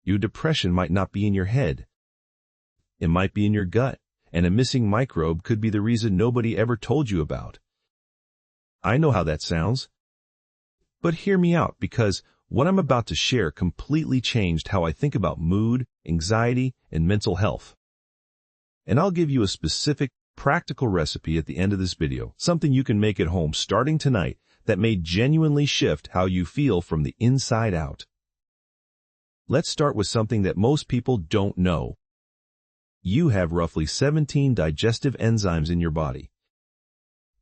Your depression might not be in your head. It might be in your gut, and a missing microbe could be the reason nobody ever told you about. I know how that sounds. But hear me out, because what I'm about to share completely changed how I think about mood, anxiety, and mental health. And I'll give you a specific, practical recipe at the end of this video, something you can make at home starting tonight that may genuinely shift how you feel from the inside out. Let's start with something that most people don't know. You have roughly 17 digestive enzymes in your body.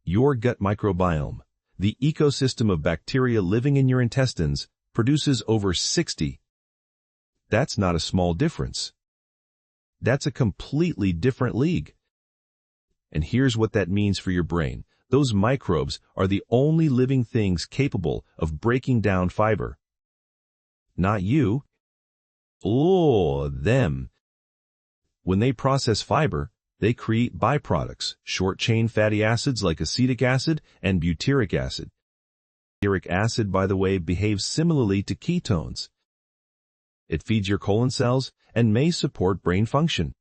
Your gut microbiome, the ecosystem of bacteria living in your intestines, produces over 60. That's not a small difference. That's a completely different league. And here's what that means for your brain. Those microbes are the only living things capable of breaking down fiber. Not you. Oh, them. When they process fiber, they create byproducts, short-chain fatty acids like acetic acid and butyric acid. Butyric acid, by the way, behaves similarly to ketones. It feeds your colon cells and may support brain function.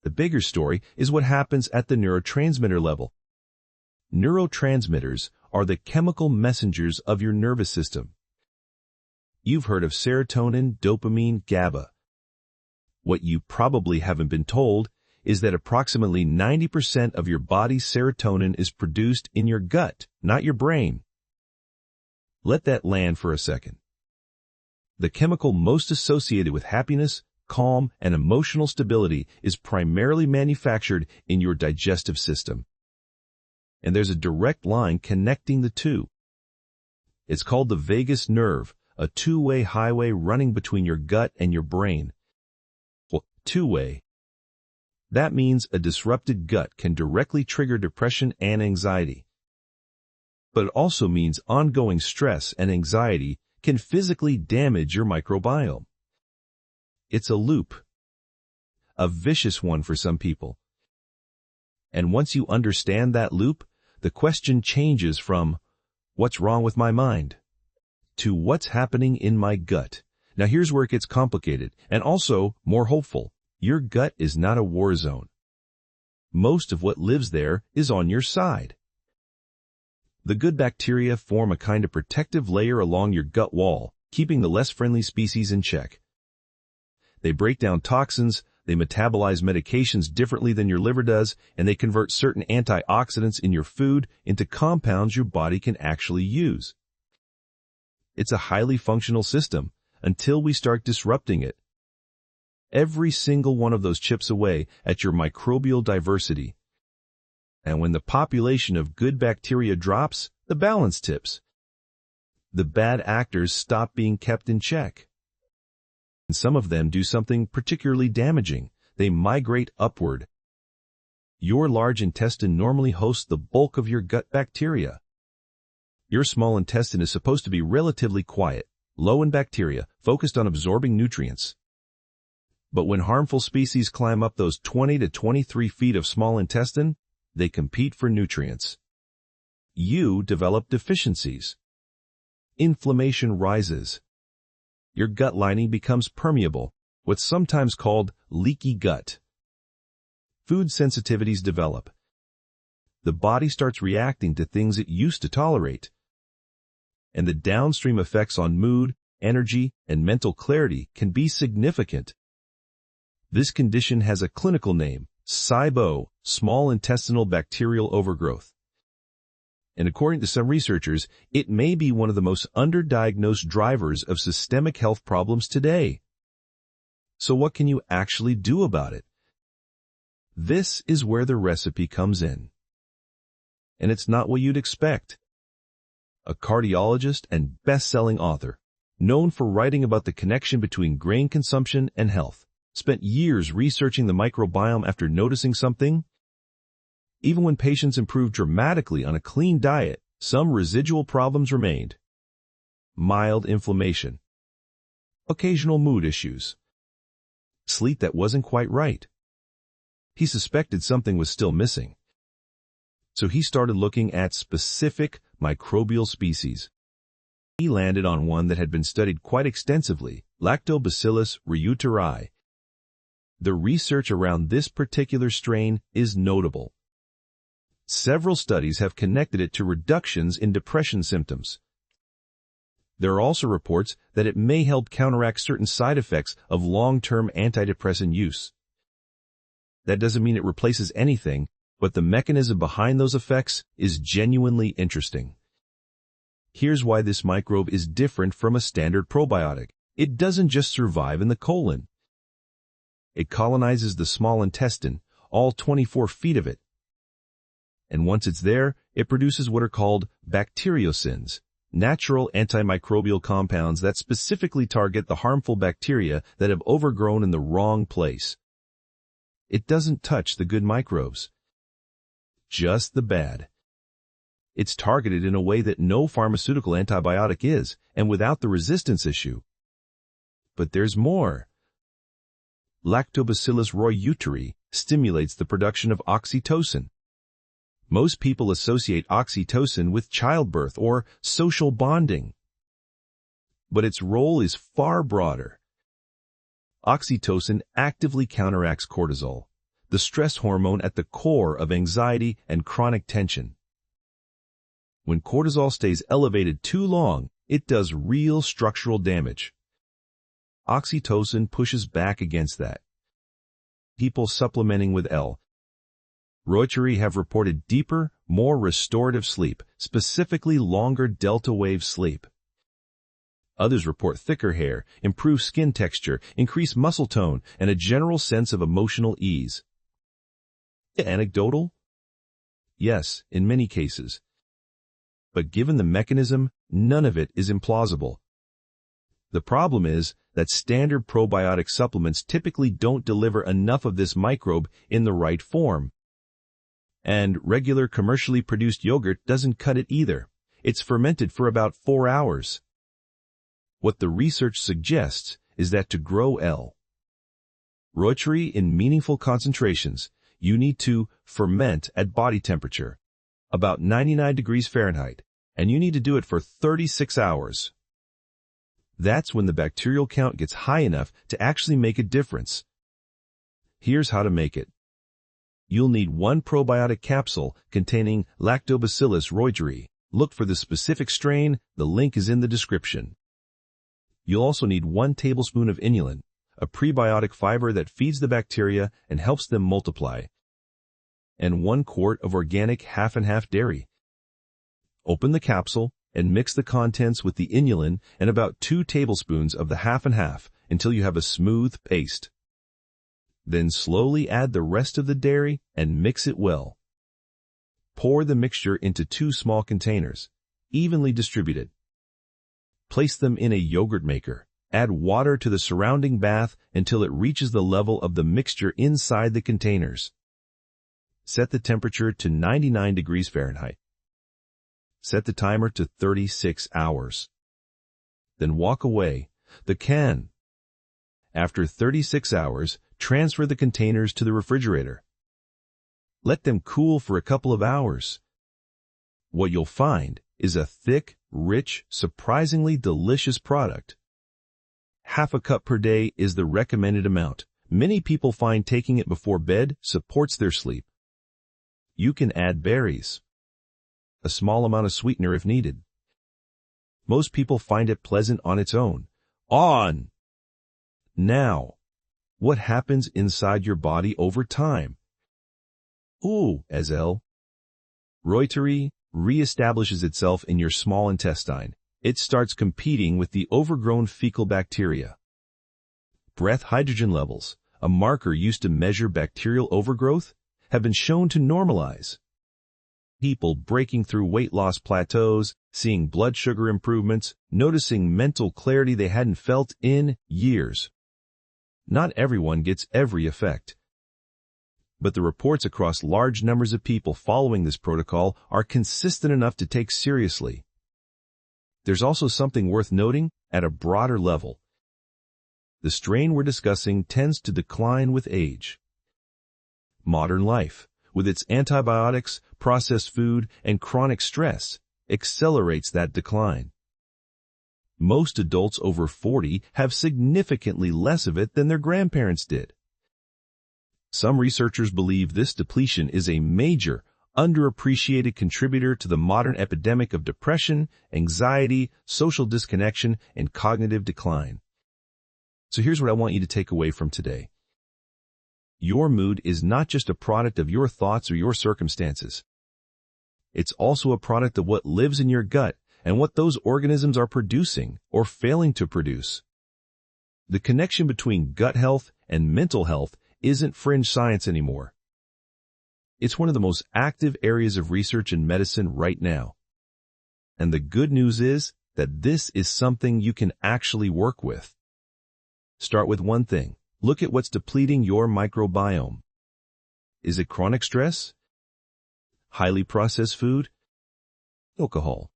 The bigger story is what happens at the neurotransmitter level. Neurotransmitters are the chemical messengers of your nervous system. You've heard of serotonin, dopamine, GABA. What you probably haven't been told is that approximately 90% of your body's serotonin is produced in your gut, not your brain. Let that land for a second. The chemical most associated with happiness, calm, and emotional stability is primarily manufactured in your digestive system. And there's a direct line connecting the two. It's called the vagus nerve, a two-way highway running between your gut and your brain. Well, two-way. That means a disrupted gut can directly trigger depression and anxiety. But it also means ongoing stress and anxiety can physically damage your microbiome. It's a loop. A vicious one for some people. And once you understand that loop, the question changes from, what's wrong with my mind? To what's happening in my gut. Now here's where it gets complicated, and also more hopeful. Your gut is not a war zone. Most of what lives there is on your side. The good bacteria form a kind of protective layer along your gut wall, keeping the less friendly species in check. They break down toxins, they metabolize medications differently than your liver does, and they convert certain antioxidants in your food into compounds your body can actually use. It's a highly functional system until we start disrupting it. Every single one of those chips away at your microbial diversity. And when the population of good bacteria drops, the balance tips. The bad actors stop being kept in check. And some of them do something particularly damaging. They migrate upward. Your large intestine normally hosts the bulk of your gut bacteria. Your small intestine is supposed to be relatively quiet, low in bacteria, focused on absorbing nutrients. But when harmful species climb up those 20 to 23 feet of small intestine, they compete for nutrients. You develop deficiencies. Inflammation rises. Your gut lining becomes permeable, what's sometimes called leaky gut. Food sensitivities develop. The body starts reacting to things it used to tolerate. And the downstream effects on mood, energy, and mental clarity can be significant. This condition has a clinical name, SIBO, small intestinal bacterial overgrowth. And according to some researchers, it may be one of the most underdiagnosed drivers of systemic health problems today. So what can you actually do about it? This is where the recipe comes in. And it's not what you'd expect. A cardiologist and best-selling author, known for writing about the connection between grain consumption and health, spent years researching the microbiome after noticing something. Even when patients improved dramatically on a clean diet, some residual problems remained. Mild inflammation, occasional mood issues, sleep that wasn't quite right. He suspected something was still missing. So he started looking at specific microbial species. He landed on one that had been studied quite extensively, Lactobacillus reuteri. The research around this particular strain is notable. Several studies have connected it to reductions in depression symptoms. There are also reports that it may help counteract certain side effects of long-term antidepressant use. That doesn't mean it replaces anything, but the mechanism behind those effects is genuinely interesting. Here's why this microbe is different from a standard probiotic. It doesn't just survive in the colon. It colonizes the small intestine, all 24 feet of it. And once it's there, it produces what are called bacteriocins, natural antimicrobial compounds that specifically target the harmful bacteria that have overgrown in the wrong place. It doesn't touch the good microbes, just the bad. It's targeted in a way that no pharmaceutical antibiotic is, and without the resistance issue. But there's more. Lactobacillus reuteri stimulates the production of oxytocin. Most people associate oxytocin with childbirth or social bonding. But its role is far broader. Oxytocin actively counteracts cortisol, the stress hormone at the core of anxiety and chronic tension. When cortisol stays elevated too long, it does real structural damage. Oxytocin pushes back against that. People supplementing with Reuteri have reported deeper, more restorative sleep, specifically longer delta wave sleep. Others report thicker hair, improved skin texture, increased muscle tone, and a general sense of emotional ease. Anecdotal? Yes, in many cases. But given the mechanism, none of it is implausible. The problem is that standard probiotic supplements typically don't deliver enough of this microbe in the right form. And regular commercially produced yogurt doesn't cut it either. It's fermented for about 4 hours. What the research suggests is that to grow Reuteri in meaningful concentrations, you need to ferment at body temperature, about 99 degrees Fahrenheit, and you need to do it for 36 hours. That's when the bacterial count gets high enough to actually make a difference. Here's how to make it. You'll need 1 probiotic capsule containing Lactobacillus reuteri. Look for the specific strain, the link is in the description. You'll also need 1 tablespoon of inulin, a prebiotic fiber that feeds the bacteria and helps them multiply, and 1 quart of organic half-and-half dairy. Open the capsule and mix the contents with the inulin and about 2 tablespoons of the half-and-half until you have a smooth paste. Then slowly add the rest of the dairy and mix it well. Pour the mixture into 2 small containers, evenly distributed. Place them in a yogurt maker. Add water to the surrounding bath until it reaches the level of the mixture inside the containers. Set the temperature to 99 degrees Fahrenheit. Set the timer to 36 hours. Then walk away. After 36 hours, transfer the containers to the refrigerator. Let them cool for a couple of hours. What you'll find is a thick, rich, surprisingly delicious product. Half a cup per day is the recommended amount. Many people find taking it before bed supports their sleep. You can add berries, a small amount of sweetener if needed. Most people find it pleasant on its own. Now, what happens inside your body over time? As Reuteri reestablishes itself in your small intestine, it starts competing with the overgrown fecal bacteria. Breath hydrogen levels, a marker used to measure bacterial overgrowth, have been shown to normalize. People breaking through weight loss plateaus, seeing blood sugar improvements, noticing mental clarity they hadn't felt in years. Not everyone gets every effect. But the reports across large numbers of people following this protocol are consistent enough to take seriously. There's also something worth noting at a broader level. The strain we're discussing tends to decline with age. Modern life, with its antibiotics, processed food, and chronic stress, accelerates that decline. Most adults over 40 have significantly less of it than their grandparents did. Some researchers believe this depletion is a major, underappreciated contributor to the modern epidemic of depression, anxiety, social disconnection, and cognitive decline. So here's what I want you to take away from today. Your mood is not just a product of your thoughts or your circumstances. It's also a product of what lives in your gut and what those organisms are producing or failing to produce. The connection between gut health and mental health isn't fringe science anymore. It's one of the most active areas of research in medicine right now. And the good news is that this is something you can actually work with. Start with one thing. Look at what's depleting your microbiome. Is it chronic stress? Highly processed food? Alcohol?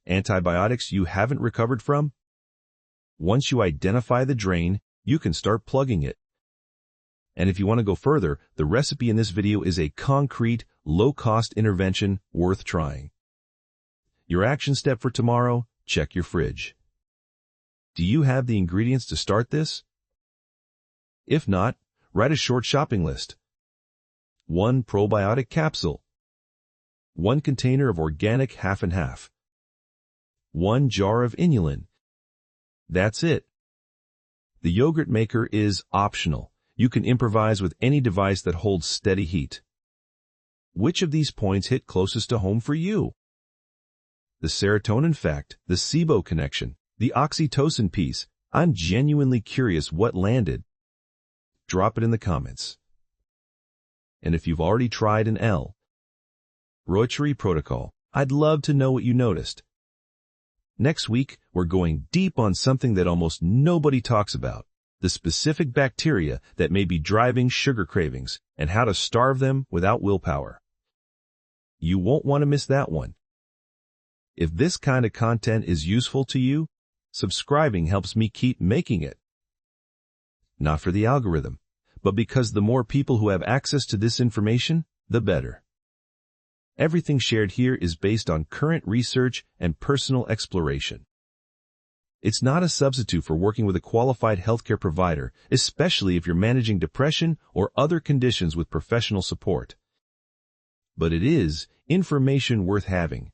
Antibiotics you haven't recovered from? Once you identify the drain, you can start plugging it. And if you want to go further, the recipe in this video is a concrete, low-cost intervention worth trying. Your action step for tomorrow, check your fridge. Do you have the ingredients to start this? If not, write a short shopping list. 1 probiotic capsule. 1 container of organic half and half. 1 jar of inulin. That's it. The yogurt maker is optional. You can improvise with any device that holds steady heat. Which of these points hit closest to home for you? The serotonin fact, the SIBO connection, the oxytocin piece. I'm genuinely curious what landed. Drop it in the comments. And if you've already tried an Reuteri protocol, I'd love to know what you noticed. Next week, we're going deep on something that almost nobody talks about. The specific bacteria that may be driving sugar cravings, and how to starve them without willpower. You won't want to miss that one. If this kind of content is useful to you, subscribing helps me keep making it. Not for the algorithm, but because the more people who have access to this information, the better. Everything shared here is based on current research and personal exploration. It's not a substitute for working with a qualified healthcare provider, especially if you're managing depression or other conditions with professional support. But it is information worth having.